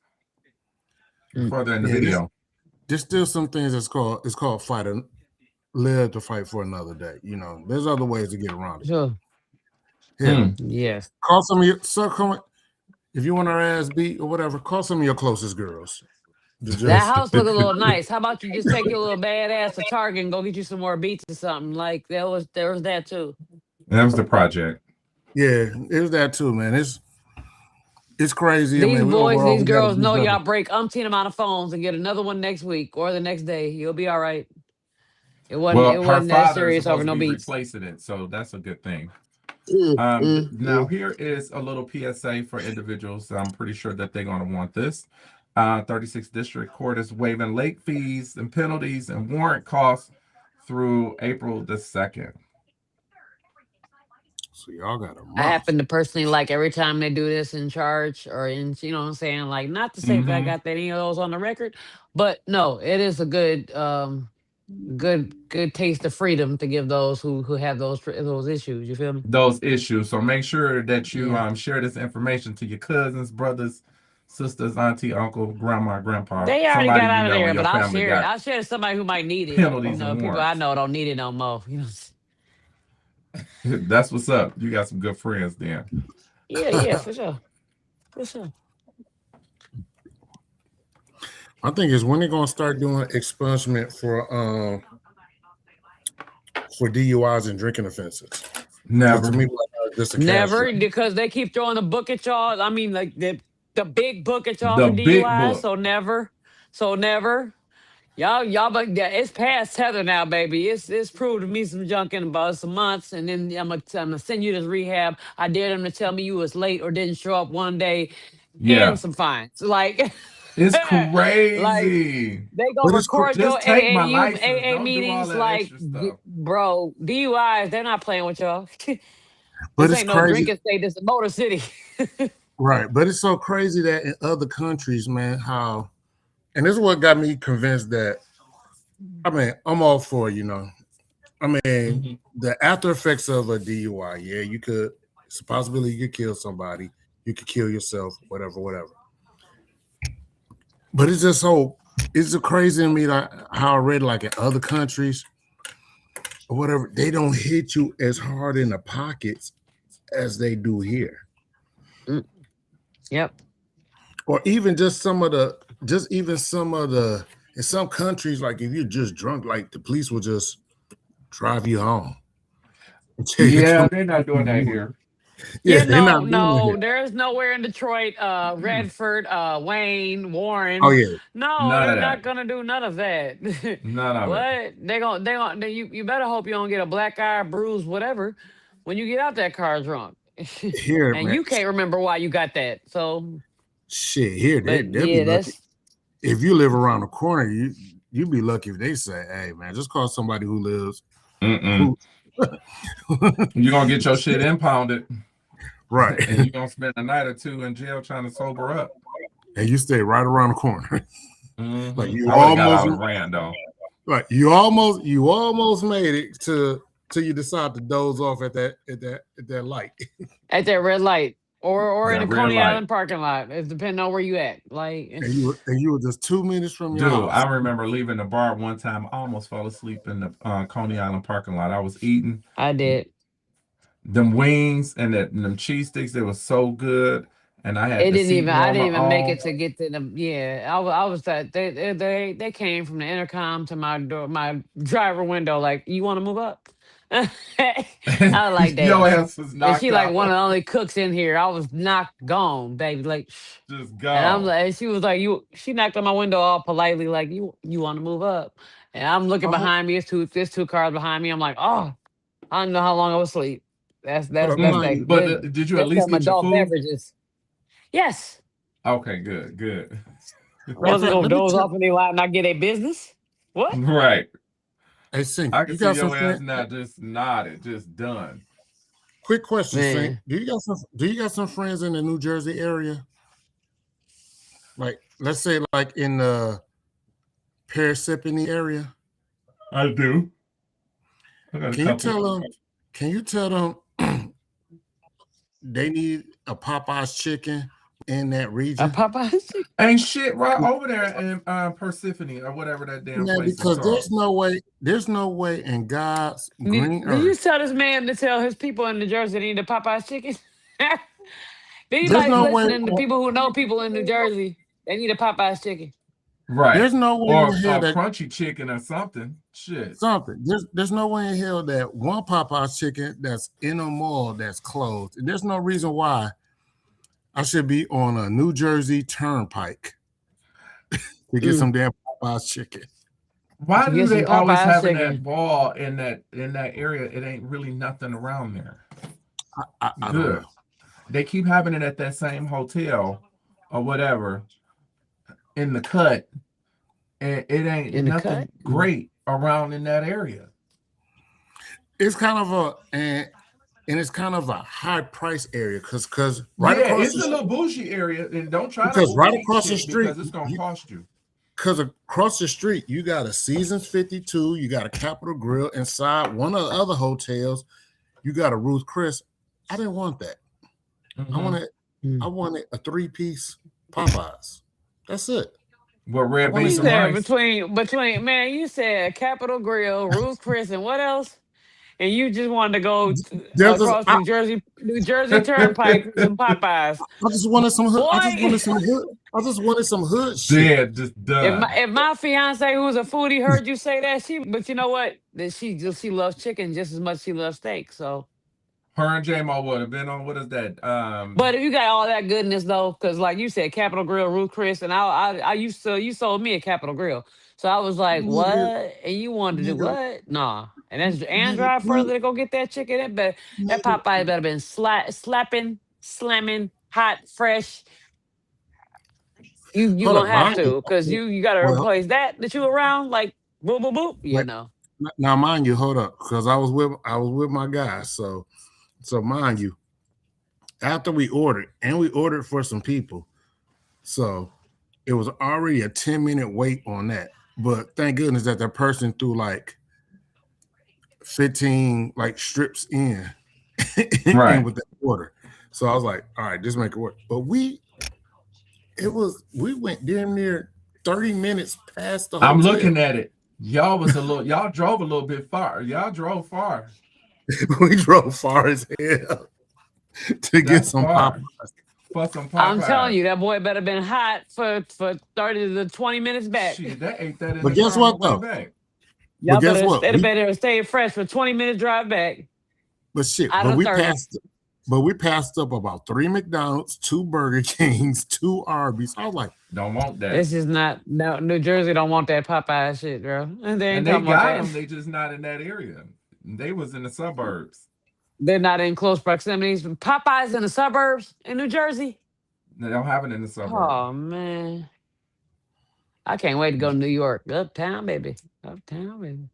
further in the video. There's still some things it's called fighting, live to fight for another day. You know, there's other ways to get around it. Sure. Yeah. Yes. Call some of your if you want our ass beat or whatever, call some of your closest girls. That house look a little nice. How about you just take your little bad ass to Target and go get you some more beats or something? Like there was that too. That was the project. Yeah, it was that too, man. It's crazy. These boys, overall, these girls know y'all break umpteen amount of phones and get another one next week or the next day. You'll be all right. It wasn't that serious over no beats. Replacing it, so that's a good thing. Now here is a little PSA for individuals. I'm pretty sure that they're going to want this. 36th District Court is waiving late fees and penalties and warrant costs through April the 2nd. So y'all got a month. I happen to personally like every time they do this in charge or in, you know what I'm saying? Like, not to say that I got any of those on the record, but no, it is a good good taste of freedom to give those who have those issues. You feel me? Those issues. So make sure that you share this information to your cousins, brothers, sisters, auntie, uncle, grandma, grandpa. They already got out of there, but I'll share it. I'll share it to somebody who might need it. Penalties and people I know don't need it no more. You know. That's what's up. You got some good friends then. Yeah, for sure. For sure. I think is when they're gonna start doing expungement for DUIs and drinking offenses. Never. Never, because they keep throwing the book at y'all. I mean, like the big book at y'all for DUIs. So never. Y'all, but yeah, it's past tether now, baby. It's proved to me some junk in about some months, and then I'm gonna send you to rehab. I dare them to tell me you was late or didn't show up one day, and some fines. Like it's crazy. Like, they gonna record your AA meetings. Like, bro, DUIs, they're not playing with y'all. But this it's ain't crazy. No drinking state. This is a motor city. Right, but it's so crazy that in other countries, man, how. And this is what got me convinced that, I mean, I'm all for, you know, I mean, the after effects of a DUI, yeah, it's a possibility you could kill somebody, you could kill yourself, whatever. But it's just it's crazy to me like how I read like in other countries or whatever, they don't hit you as hard in the pockets as they do here. Yep. Or even just in some countries, like if you're just drunk, like the police will just drive you home. Yeah, they're not doing that here. Yeah, no, there's nowhere in Detroit, Redford, Wayne, Warren. Oh yeah, no, they're not gonna do none of that. None of it. They gonna. You better hope you don't get a black eye, bruise, whatever, when you get out that car drunk. Here, and man. You can't remember why you got that. So shit, here they'll be lucky. If you live around the corner, you'd be lucky if they say, "Hey, man, just call somebody who lives." You're gonna get your shit impounded, right? And you're gonna spend a night or two in jail trying to sober up. And you stay right around the corner. Like you almost ran though. Like you almost made it till you decide to doze off at that light. At that red light. Or in a Coney Island parking lot. It's depending on where you at. Like, and you were just 2 minutes from your house. I remember leaving the bar one time. I almost fell asleep in the Coney Island parking lot. I was eating. I did. Them wings and them cheese sticks. They were so good. And I had. I didn't even make it to get to them. Yeah, I was that they came from the intercom to my door, my driver window. Like, you want to move up? I was like that. Your ass was knocked and she like one of the only cooks in here. I was gone, baby. Like, just gone. And I'm like, she was like, she knocked on my window all politely, like, you want to move up? And I'm looking behind me. There's two cars behind me. I'm like, oh, I don't know how long I was asleep. That's like. But did you at least get your food? Beverages. Yes. Okay, good. Wasn't gonna doze off in their lap and not get a business. What? Right. Hey, Sink, I can see your ass not just nodded, just done. Quick question, Sink. Do you got some friends in the New Jersey area? Like, let's say, like in the Parsippany area. I do. Can you tell them they need a Popeye's chicken in that A region. Popeyes chicken. Ain't shit right over there in Persephone or whatever that damn Yeah, place is because called. there's no way in God's green Did you earth. tell this man to tell his people in New Jersey they need a Popeyes chicken? There's Anybody's no way. listening to people who know people in New Jersey, they need a Popeyes chicken. Right. There's no way Or in hell that crunchy chicken or something. Shit. There's no way in hell that one Popeye's chicken that's in a mall that's closed. And there's no reason why I should be on a New Jersey turnpike to get some damn Popeye's chicken. Why To do get some they always Popeyes having chicken. that ball in that area? It ain't really nothing around there. I don't Good. know. They keep having it at that same hotel or whatever in the cut, and it ain't In the nothing cut? great around in that area. It's kind of and it's kind of a high price area because right Yeah, across it's the a little bougie area, and don't try because to right overeat across the shit street because it's gonna cost you. because across the street you got a Seasons 52, you got a Capitol Grill inside one of the other hotels, you got a Ruth Chris. I didn't want that. Mhm. I wanted a 3-piece Popeyes. That's it. With red Well, beans You and said rice. between man, you said Capitol Grill, Ruth Chris, and what else? And you just wanted to go There's this, across New Jersey Turnpike for some Popeyes. I just wanted some hood. I just Boy, wanted some hood. I just wanted some hood shit. Dead, just done. if my fiance who's a foodie heard you say that, but you know what? That she loves chicken just as much as she loves steak. So, Her and J-Mo would have been on, what is that? but if you got all that goodness though, because like you said, Capitol Grill, Ruth Chris, and I used to you sold me a Capitol Grill, so I was like, what? Nigga, And you wanted to do nigga, what? Nah, and nigga, drive further to go get that chicken. That nigga. Popeye better been slapping, slamming, hot, fresh. You Hold gonna up, have mind to, you. because you got to Well, replace that you around like boop boop boop. You wait, know. now mind you, hold up, because I was with my guys. So mind you, after we ordered for some people, so it was already a 10-minute wait on that. But thank goodness that person threw like 15 like strips in Right. with that order. So I was like, all right, just make it work. But we went damn near 30 minutes past the hotel. I'm looking at it. Y'all drove a little bit far. Y'all drove far. We drove far as hell to get some far. Popeyes. For some Popeyes. I'm telling you, that boy better been hot for 30 to 20 minutes back. Shit, that ate that in But the guess car on what, the way though? back. Y'all But guess what? They better stay fresh for 20-minute drive back. But shit, Out but of we 30. passed up about 3 McDonald's, 2 Burger Kings, 2 Arby's. I was like, Don't want that. This is not no New Jersey don't want that Popeye shit, bro. And they ain't And they talking about got that. them. They just not in that area. They was in the suburbs. They're not in close proximities. Popeyes in the suburbs in New Jersey. They don't have it in the suburbs. Oh man. I can't wait to go to New York. Uptown, baby. Uptown, baby.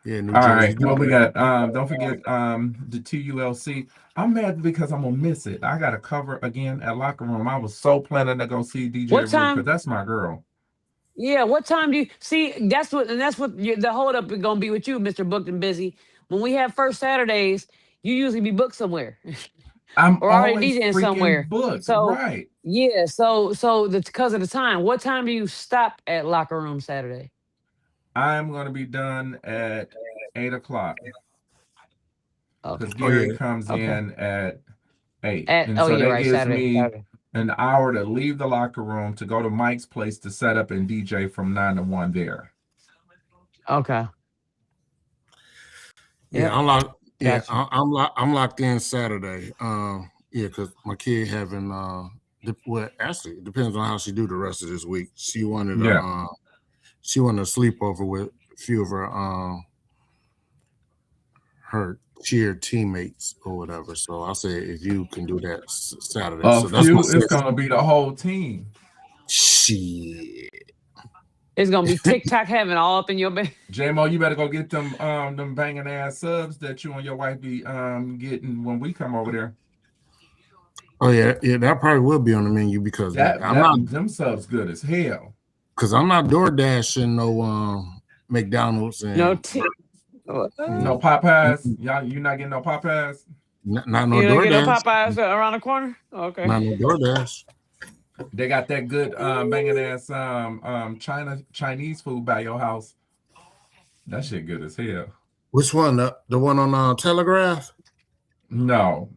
yeah, New All Jersey. right. Well, we got don't forget the TULC. I'm mad because I'm gonna miss it. I gotta cover again at Locker Room. I was so planning to go see DJ What Rue time? because that's my girl. Yeah, what time do you see? That's what the hold up is gonna be with you, Mr. Booked and Busy. When we have first Saturdays, you usually be booked somewhere. I'm or already always DJing freaking somewhere. booked. So Right. yeah, so because of the time, what time do you stop at Locker Room Saturday? I'm gonna be done at 8 o'clock because Okay. Gary comes Okay. in at 8, and Oh, so you're that right. gives Saturday. me Saturday. an hour to leave the locker room to go to Mike's place to set up and DJ from 9 to 1 there. Okay. Yeah, Yep. I'm locked. Yeah, Gotcha. I'm locked in Saturday. Yeah, because my kid having well, actually, it depends on how she do the rest of this week. She wanted Yeah. to sleep over with a few of her cheer teammates or whatever. So I said, if you can do that Saturday, A so that's few my is gonna be the whole team. shit. It's gonna be TikTok heaven all up in your bed. J-Mo, you better go get them banging ass subs that you and your wife be getting when we come over there. Oh yeah, that probably will be on the menu because them subs good as hell. Because I'm not door dashing no McDonald's and No, No Popeyes. Y'all, you not getting no Popeyes? Not no You don't get no DoorDash. Popeyes around the corner? Okay. Not no DoorDash. They got that good banging ass Chinese food by your house. That shit good as hell. Which one? The one on Telegraph? No.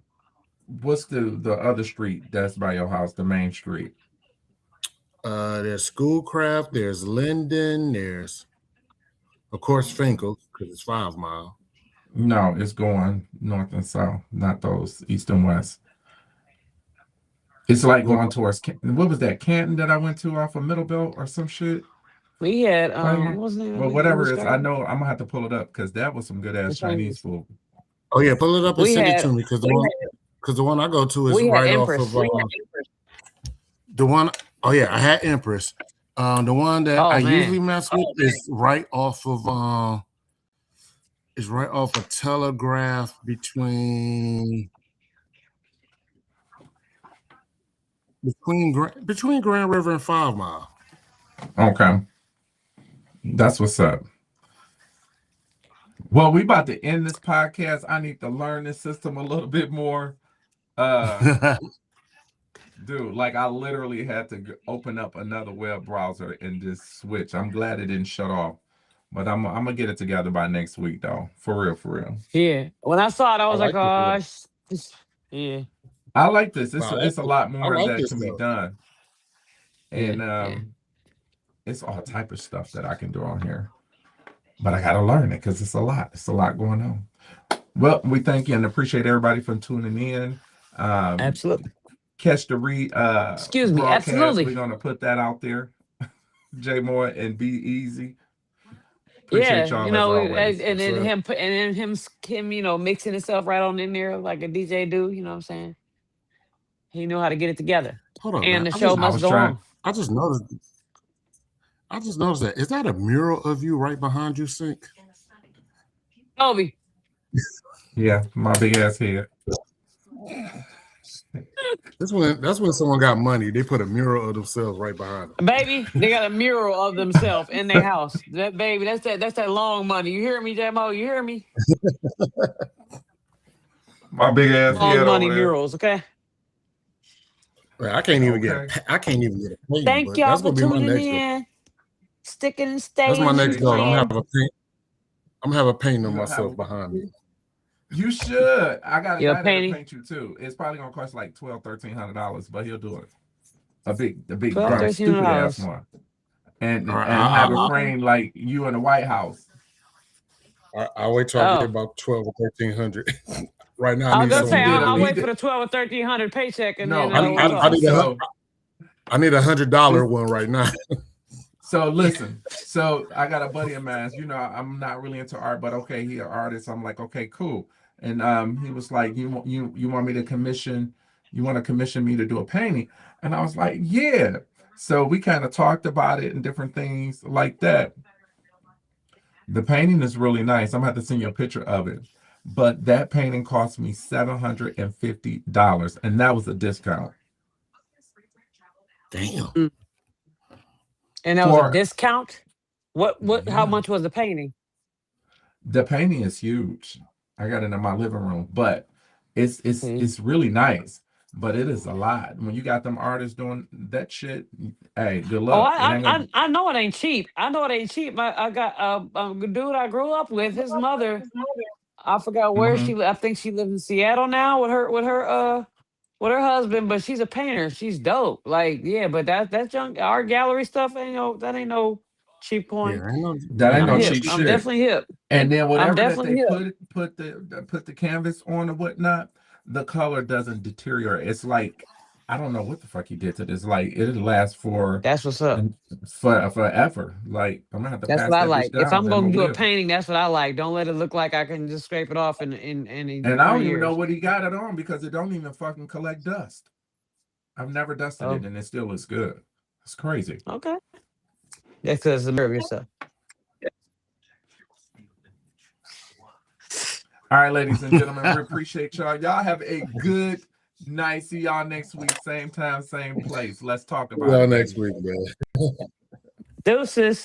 What's the other street that's by your house, the main street? There's Schoolcraft, there's Linden, there's of course Finkel, because it's 5 Mile. No, it's going north and south, not those east and west. It's like going towards what was that, Canton that I went to off of Middlebelt or some shit? We had what was that? Well, whatever it is, I know I'm gonna have to pull it up because that was some good ass Chinese food. Oh yeah, pull it up and send it to me because the one I go to is right Empress. off of the one. Oh yeah, I had Empress. The one that I usually mess with is right off of Telegraph between Grand River and 5 Mile. Okay, that's what's up. Well, we about to end this podcast. I need to learn this system a little bit more. Dude, like I literally had to open up another web browser and just switch. I'm glad it didn't shut off, but I'm gonna get it together by next week though. For real. Yeah. When I saw it, I was like, oh, yeah. I like this. It's a lot more that can be done. And it's all type of stuff that I can do on here. But I gotta learn it because it's a lot. It's a lot going on. Well, we thank you and appreciate everybody for tuning in. Absolutely. Catch the broadcast. Absolutely. We're gonna put that out there. J Moore and Be Easy. Appreciate y'all. You know, and then him, you know, mixing himself right on in there like a DJ do. You know what I'm saying? He knew how to get it together. Hold on, and man. the show must go on. I just noticed that. Is that a mural of you right behind you, Sync? Toby. Yeah, my big ass head. That's when someone got money. They put a mural of themselves right behind them. Baby, they got a mural of themselves in their house. That's that long money. You hear me, J-Mo? You hear me? My big ass long head money murals, okay? Man, I can't even get a painting. Thank y'all for tuning in. Sticking and staying. That's my next goal. I'm gonna have a painting of myself behind me. You should. I got a guy that paint you too. It's probably gonna cost like $1,200-$1,300, but he'll do it. A big stupid ass one. And have a frame like you in the White House. I'll wait till I get about $1,200 or $1,300. Right now, I was gonna say I'll wait for the $1,200 or $1,300 paycheck, and then I need $100 one right now. So listen, I got a buddy of mine. You know, I'm not really into art, but okay, he an artist. I'm like, okay, cool. And he was like, you want me to commission? You want to commission me to do a painting? And I was like, yeah. So we kind of talked about it and different things like that. The painting is really nice. I'm gonna have to send you a picture of it. But that painting cost me $750, and that was a discount. Damn. And that was a discount? What how much was the painting? The painting is huge. I got it in my living room, but it's really nice. But it is a lot. When you got them artists doing that shit, hey, good luck. I know it ain't cheap. I got a dude I grew up with, his mother. I forgot where she lived. I think she lives in Seattle now with her husband, but she's a painter. She's dope. Like, yeah, but that's junk art gallery stuff ain't no cheap coin. Yeah, that ain't no cheap shit. I'm definitely hip. And then whatever that they put the canvas on or whatnot, the color doesn't deteriorate. It's like, I don't know what the fuck he did to this. Like, it'll last for that's what's up forever. Like, I'm gonna have to. That's pass what I that like. down, if I'm gonna do a painting, that's what I like. Don't let it look like I can just scrape it off in And I don't even know what he got it on because it don't even fucking collect dust. I've never dusted it and it still looks good. It's crazy. Okay. That's because it's nerve yourself. All right, ladies and gentlemen, we appreciate y'all. Y'all have a good night. See y'all next week, same time, same place. Let's talk about it. Next week, man. Deuces.